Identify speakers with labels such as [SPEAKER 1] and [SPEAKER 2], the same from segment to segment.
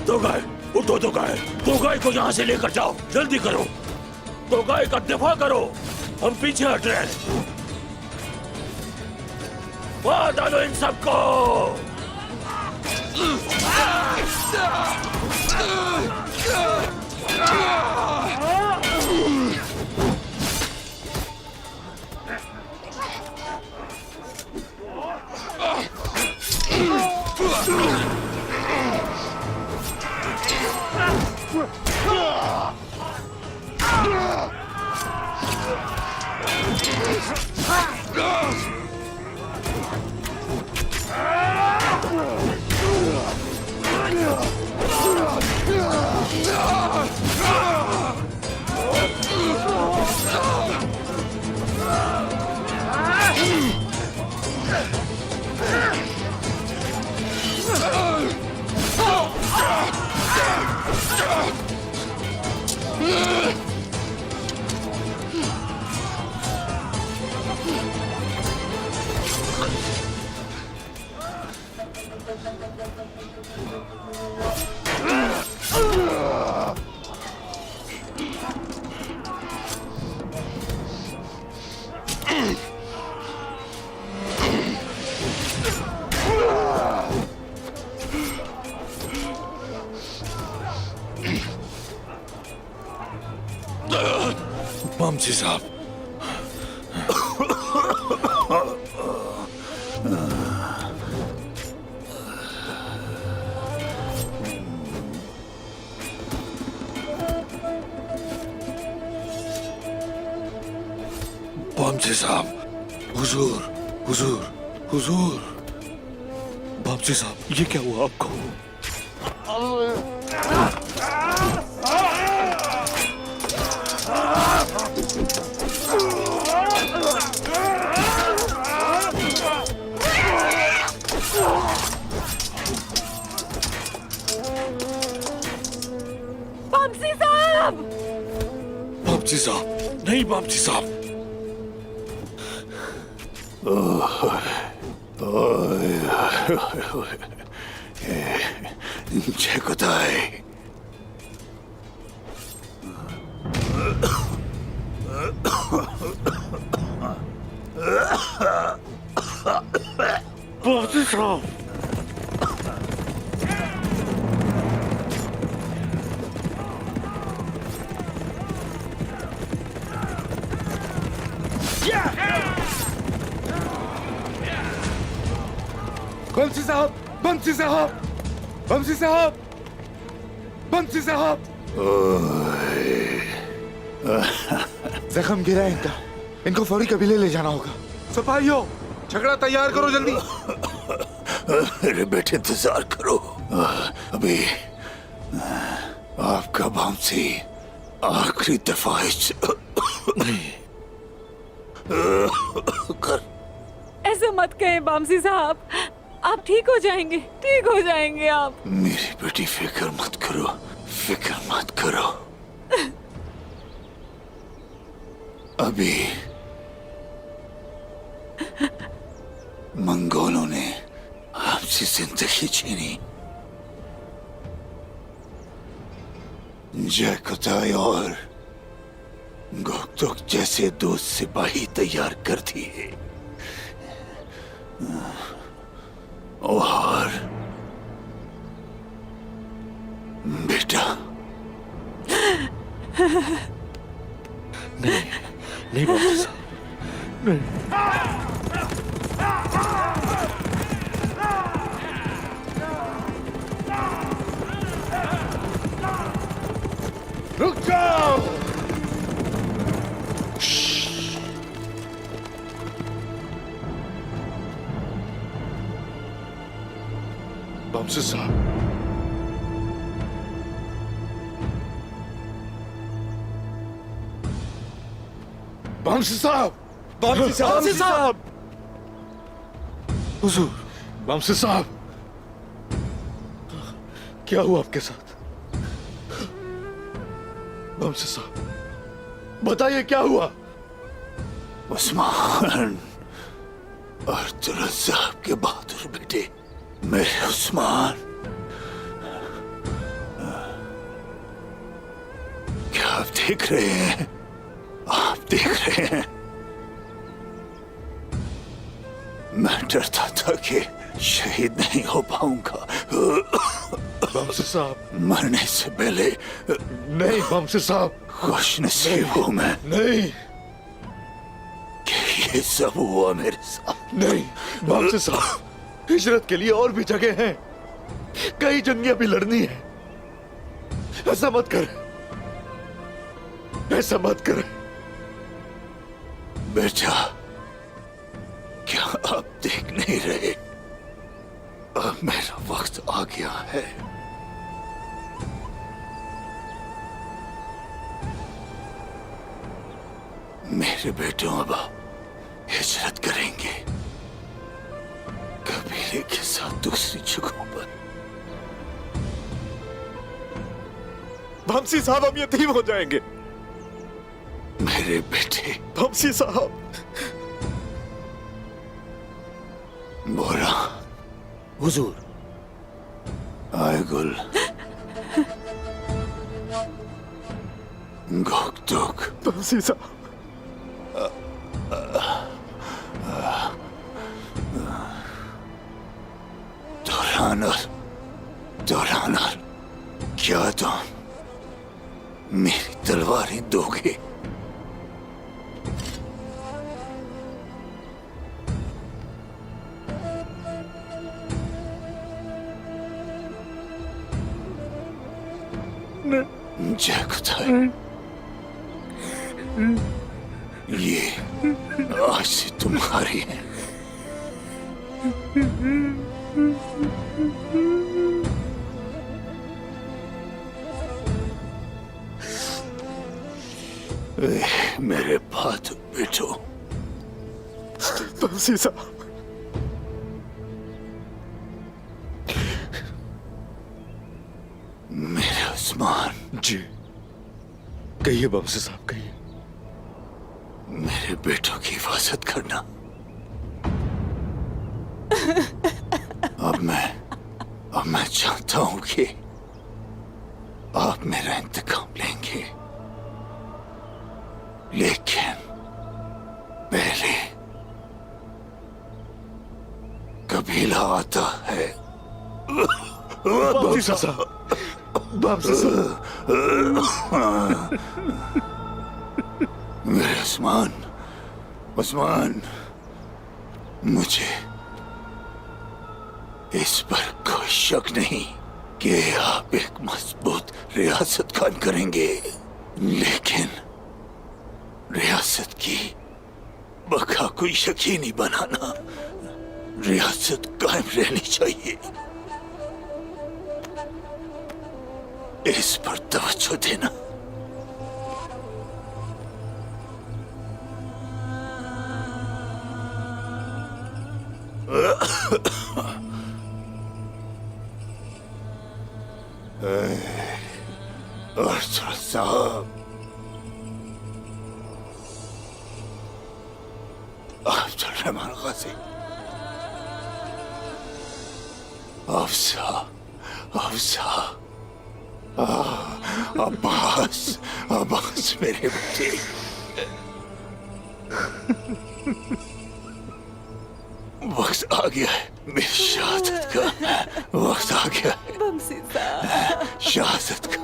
[SPEAKER 1] तो गाय उठो, तो गाय को यहाँ से लेकर जाओ, जल्दी करो। तो गाय का दिफा करो, हम पीछे हट रहे हैं। मार डालो इन सबको।
[SPEAKER 2] बमसी साहब, बमसी साहब, हुजूर, हुजूर, हुजूर। बमसी साहब, ये क्या हुआ आपको?
[SPEAKER 3] बमसी साहब!
[SPEAKER 2] बमसी साहब, नहीं बमसी साहब।
[SPEAKER 1] जय खुदाई।
[SPEAKER 2] बमसी साहब,
[SPEAKER 4] बंसी साहब, बंसी साहब, बंसी साहब, बंसी साहब। जख्म गिरा है इनका, इनको फौरी कबीले ले जाना होगा। सिपाहियों, झगड़ा तैयार करो जल्दी।
[SPEAKER 1] मेरे बेटे इंतजार करो, अभी आपका बमसी आखिरी दफा कर।
[SPEAKER 3] ऐसा मत कहें बमसी साहब, आप ठीक हो जाएंगे, ठीक हो जाएंगे आप।
[SPEAKER 1] मेरी बेटी फिक्र मत करो, फिक्र मत करो। अभी मंगोलों ने हमसे जिंदगी छीनी। जय कुताई और गोकतुक जैसे दो सिपाही तैयार कर दिए और बेटा
[SPEAKER 2] नहीं, नहीं बमसी साहब, नहीं।
[SPEAKER 4] रुक जाओ।
[SPEAKER 2] बमसी साहब,
[SPEAKER 4] बमसी साहब, बमसी साहब,
[SPEAKER 2] बमसी साहब, हुजूर,
[SPEAKER 4] बमसी साहब, क्या हुआ आपके साथ? बमसी साहब, बताइए क्या हुआ?
[SPEAKER 1] उस्मान और तुरज़्ज़ाब के बहादुर बेटे मेरे उस्मान
[SPEAKER 2] देख रहे हैं, आप देख रहे हैं। मैं डरता था कि शहीद नहीं हो पाऊंगा।
[SPEAKER 4] बमसी साहब,
[SPEAKER 2] मरने से पहले
[SPEAKER 4] नहीं बमसी साहब,
[SPEAKER 2] खुश नसीब हूं मैं
[SPEAKER 4] नहीं
[SPEAKER 2] कि ये सब हुआ मेरे साथ।
[SPEAKER 4] नहीं बमसी साहब, हिजरत के लिए और भी जगह हैं, कई जंगियां भी लड़नी है। ऐसा मत कर, ऐसा मत कर।
[SPEAKER 2] बेटा, क्या आप देख नहीं रहे? अब मेरा वक्त आ गया है। मेरे बेटों अब हिजरत करेंगे कबीले के साथ दूसरी जगहों पर।
[SPEAKER 4] बमसी साहब, हम यतीम हो जाएंगे।
[SPEAKER 2] मेरे बेटे,
[SPEAKER 4] बमसी साहब,
[SPEAKER 2] बोरा,
[SPEAKER 1] हुजूर,
[SPEAKER 2] आयगुल, गोकटोक,
[SPEAKER 4] बमसी साहब,
[SPEAKER 2] दोरानर, क्या तुम मेरी तलवारें दोगे? जय खुदा, ये आज से तुम्हारी है। मेरे बात बेटो,
[SPEAKER 4] बमसी साहब,
[SPEAKER 2] मेरे उस्मान,
[SPEAKER 4] जी कहिए बमसी साहब, कहिए।
[SPEAKER 2] मेरे बेटों की हिफाजत करना। अब मैं चाहता हूं कि आप मेरा इंतकाम लेंगे, लेकिन पहले कबीला आता है।
[SPEAKER 4] बमसी साहब, बमसी साहब,
[SPEAKER 2] मेरे उस्मान, मुझे इस पर कोई शक नहीं कि आप एक मजबूत रियासत कायम करेंगे, लेकिन रियासत की बका को यकीनी बनाना, रियासत कायम रहनी चाहिए, इस पर तवज्जो देना। अरसद साहब, अब्दुल रहमान गाजी, अफसा, अब्बास मेरे बेटे, वक्त आ गया है मेरी शहादत का, वक्त आ गया है
[SPEAKER 3] बमसी साहब,
[SPEAKER 2] शहादत का।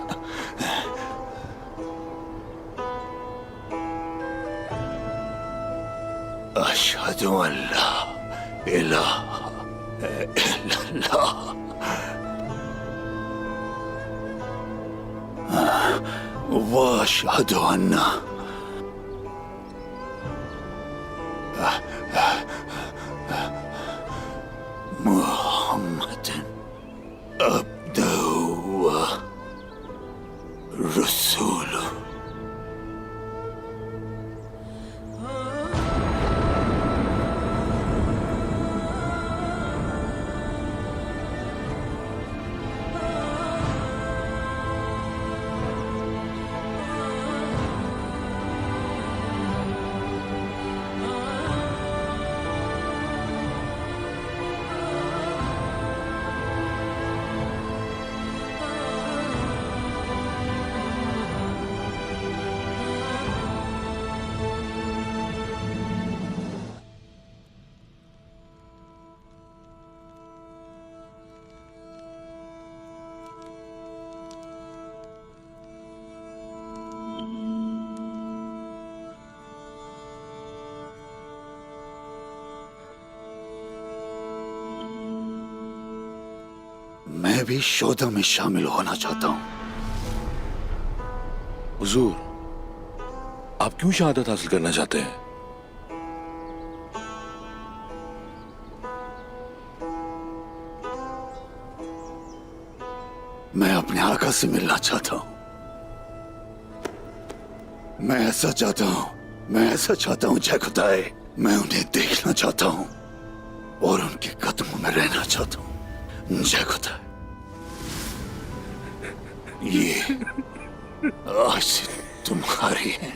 [SPEAKER 2] अशहदु अल्ला इलाहा इल्लल्लाह व अशहदु अन्ना मुहम्मदन अब्दुहु व रसूलुहु। मैं भी शोधा में शामिल होना चाहता हूं।
[SPEAKER 1] हुजूर, आप क्यों शहादत हासिल करना चाहते हैं?
[SPEAKER 2] मैं अपने आका से मिलना चाहता हूं। मैं ऐसा चाहता हूं जय खुदाए, मैं उन्हें देखना चाहता हूं और उनके कदमों में रहना चाहता हूं। जय खुदा, ये आज से तुम्हारी है।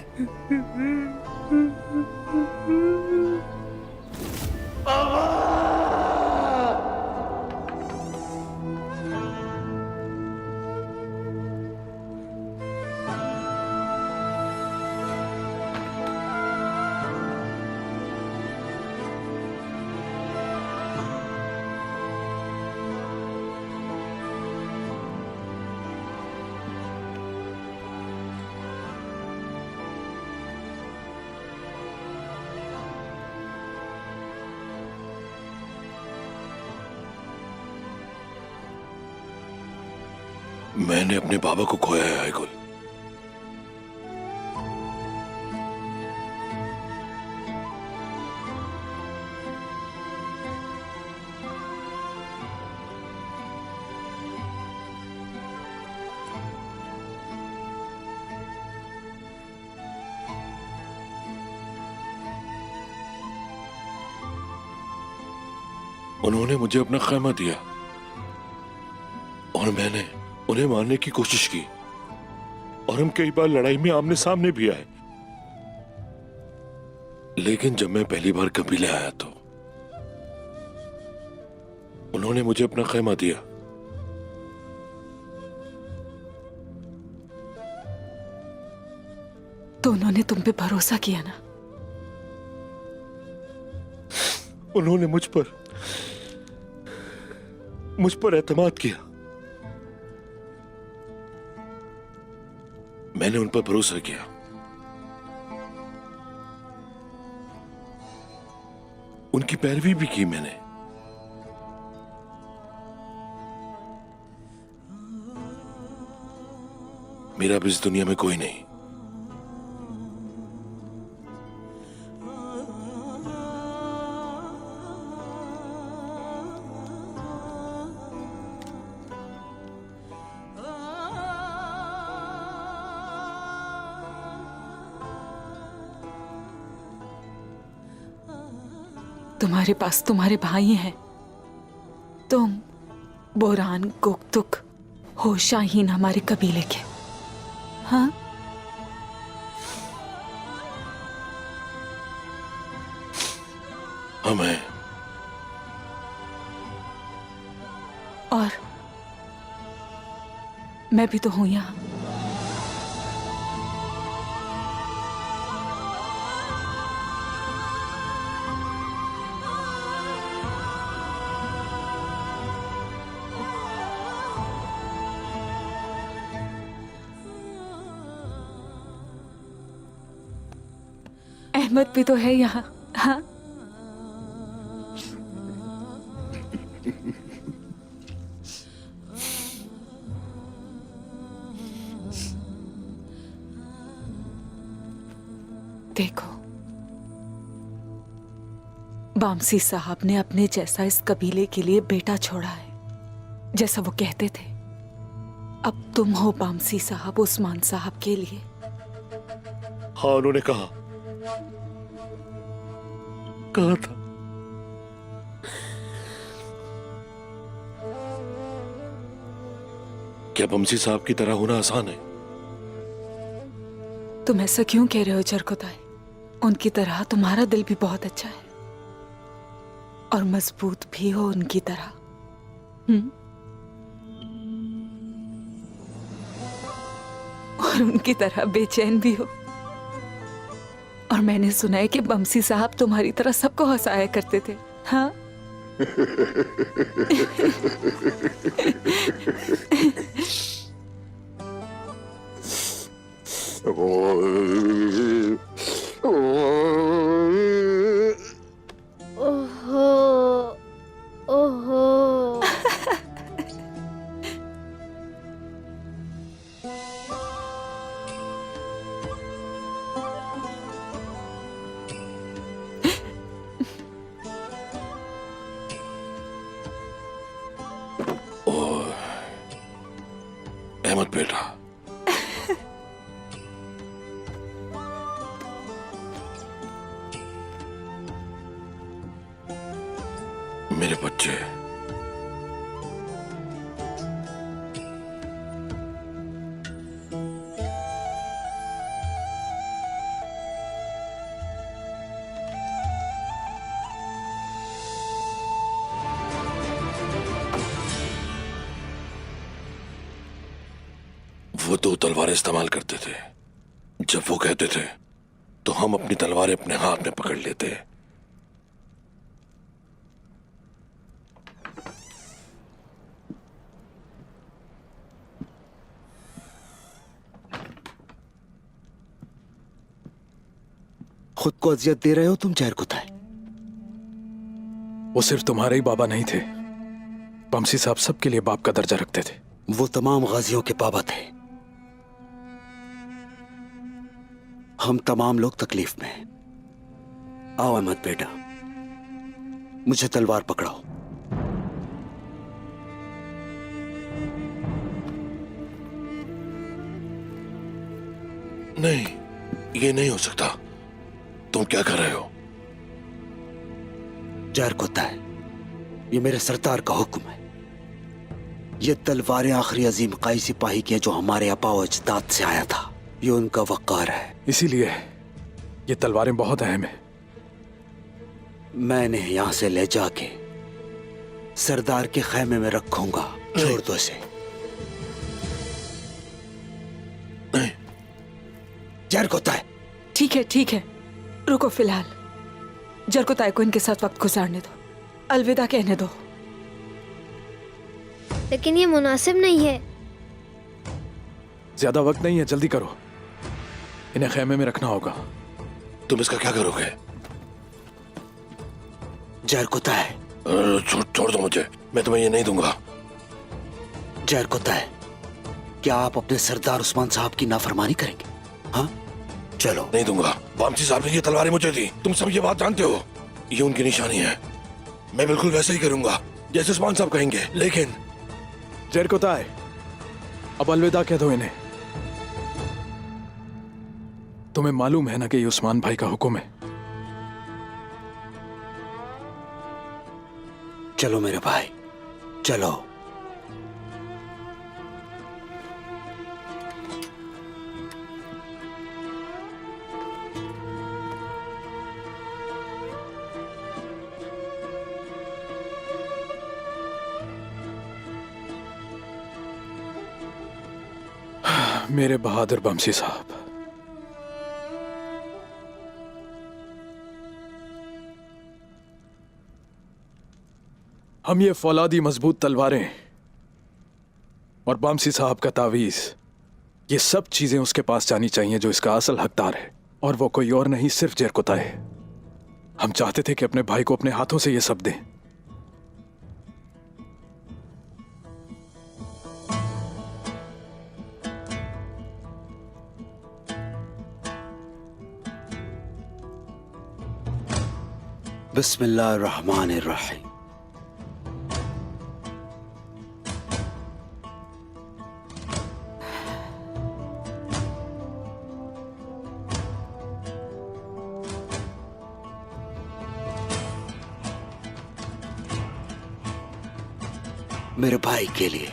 [SPEAKER 1] मैंने अपने बाबा को खोया है आयगुल। उन्होंने मुझे अपना खैमा दिया और मैंने उन्हें मारने की कोशिश की और हम कई बार लड़ाई में आमने सामने भी आए। लेकिन जब मैं पहली बार कबीले आया तो उन्होंने मुझे अपना खैमा दिया।
[SPEAKER 3] तो उन्होंने तुम पे भरोसा किया ना?
[SPEAKER 1] उन्होंने मुझ पर एतमाद किया। मैंने उन पर भरोसा किया। उनकी पैरवी भी की मैंने। मेरा अब इस दुनिया में कोई नहीं।
[SPEAKER 3] तुम्हारे पास तुम्हारे भाई हैं, तुम, बोरान, गोकतुक, हो शाहीन हमारे कबीले के। हाँ,
[SPEAKER 1] हमें
[SPEAKER 3] और मैं भी तो हूं यहां। अहमद भी तो है यहाँ। हाँ, देखो, बामसी साहब ने अपने जैसा इस कबीले के लिए बेटा छोड़ा है, जैसा वो कहते थे। अब तुम हो बामसी साहब उस्मान साहब के लिए।
[SPEAKER 1] हाँ, उन्होंने कहा था क्या बमसी साहब की तरह होना आसान है?
[SPEAKER 3] तुम ऐसा क्यों कह रहे हो जरकोताई? उनकी तरह तुम्हारा दिल भी बहुत अच्छा है और मजबूत भी हो उनकी तरह। और उनकी तरह बेचैन भी हो। और मैंने सुना है कि बमसी साहब तुम्हारी तरह सबको हंसाया करते थे। हाँ,
[SPEAKER 5] ओहो ओहो
[SPEAKER 1] अहमद बेटा, मेरे बच्चे, वो 2 तलवारें इस्तेमाल करते थे। जब वो कहते थे तो हम अपनी तलवारें अपने हाथ में पकड़ लेते।
[SPEAKER 5] खुद को अजियत दे रहे हो तुम जहर कुताई।
[SPEAKER 6] वो सिर्फ तुम्हारे ही बाबा नहीं थे, बमसी साहब सबके लिए बाप का दर्जा रखते थे।
[SPEAKER 5] वो तमाम गाजियों के बाबा थे। हम तमाम लोग तकलीफ में हैं। आओ अहमद बेटा, मुझे तलवार पकड़ाओ।
[SPEAKER 1] नहीं, ये नहीं हो सकता। तुम क्या कर रहे हो?
[SPEAKER 5] जहर कुत्ता है, ये मेरे सरदार का हुक्म है। ये तलवारें आखिरी अजीम काई सिपाही की है जो हमारे अपाओ अजदाद से आया था। ये उनका वक़ार है,
[SPEAKER 6] इसीलिए ये तलवारें बहुत अहम है।
[SPEAKER 5] मैं इन्हें यहां से ले जाके सरदार के खैमे में रखूंगा। छोड़ दो इसे।
[SPEAKER 1] नहीं।
[SPEAKER 5] जहर कुत्ता है।
[SPEAKER 3] ठीक है, रुको। फिलहाल जरकुताई को इनके साथ वक्त गुजारने दो, अलविदा कहने दो।
[SPEAKER 7] लेकिन ये मुनासिब नहीं है।
[SPEAKER 6] ज्यादा वक्त नहीं है, जल्दी करो। इन्हें खेमे में रखना होगा।
[SPEAKER 1] तुम इसका क्या करोगे?
[SPEAKER 5] जहर कुत्ता है।
[SPEAKER 1] छोड़ दो मुझे, मैं तुम्हें ये नहीं दूंगा।
[SPEAKER 5] जहर कुत्ता है, क्या आप अपने सरदार उस्मान साहब की नाफरमानी करेंगे? हाँ, चलो।
[SPEAKER 1] नहीं दूंगा। वामसी साहब ने ये तलवारें मुझे दी, तुम सब ये बात जानते हो। ये उनकी निशानी है। मैं बिल्कुल वैसे ही करूंगा जैसे उस्मान साहब कहेंगे। लेकिन
[SPEAKER 6] जहर कुताई, अब अलविदा कह दो इन्हें। तुम्हें मालूम है ना कि ये उस्मान भाई का हुक्म है।
[SPEAKER 5] चलो मेरे भाई, चलो।
[SPEAKER 6] मेरे बहादुर बमसी साहब, हम ये फौलादी मजबूत तलवारें और बमसी साहब का तावीज, ये सब चीजें उसके पास जानी चाहिए जो इसका असल हकदार है, और वो कोई और नहीं, सिर्फ जहर कुताई है। हम चाहते थे कि अपने भाई को अपने हाथों से ये सब दें।
[SPEAKER 5] बिस्मिल्लाहिर्रहमानिर्रहीम। मेरे भाई के लिए।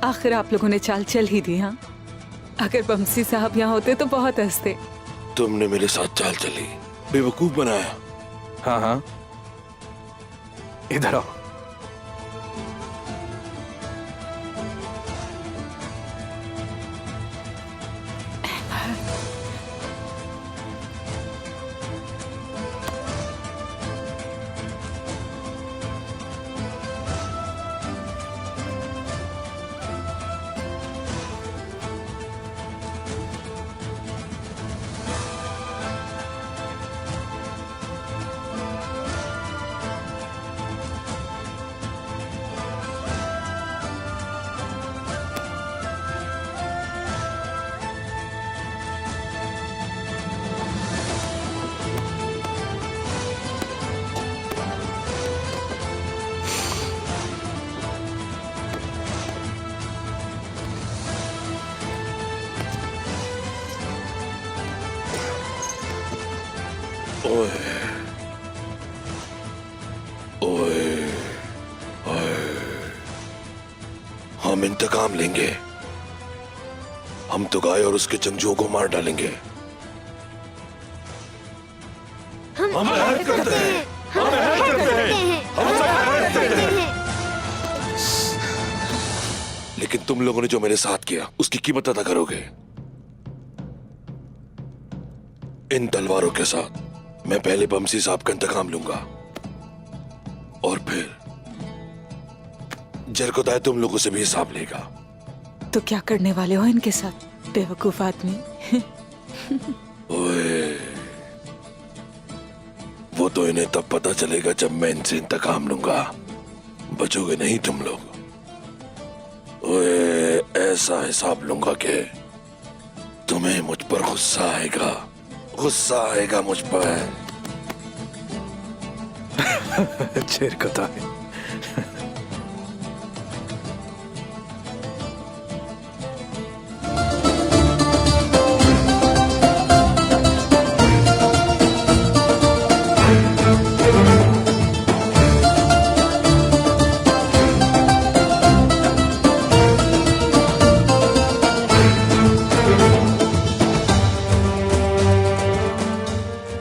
[SPEAKER 3] आखिर आप लोगों ने चाल चल ही दी। हाँ, अगर बमसी साहब यहाँ होते तो बहुत हंसते।
[SPEAKER 1] तुमने मेरे साथ चाल चली, बेवकूफ बनाया।
[SPEAKER 6] हाँ हाँ, इधर आओ।
[SPEAKER 1] ओए ओए, हम इंतकाम लेंगे। हम तो गाय और उसके जंगजुओं को मार डालेंगे।
[SPEAKER 7] हम
[SPEAKER 1] ऐड करते हैं। हम ऐड करते हैं। हम ऐड करते हैं। लेकिन तुम लोगों ने जो मेरे साथ किया उसकी कीमत अदा करोगे। इन तलवारों के साथ मैं पहले बमसी साहब का इंतकाम लूंगा और फिर जरकोदाय तुम लोगों से भी हिसाब लेगा।
[SPEAKER 3] तो क्या करने वाले हो इनके साथ, बेवकूफ आदमी?
[SPEAKER 1] ओए, वो तो इन्हें तब पता चलेगा जब मैं इनसे इंतकाम लूंगा। बचोगे नहीं तुम लोग। ओए, ऐसा हिसाब लूंगा कि तुम्हें मुझ पर गुस्सा आएगा। गुस्सा आएगा मुझ पर।
[SPEAKER 6] जरकोदाय।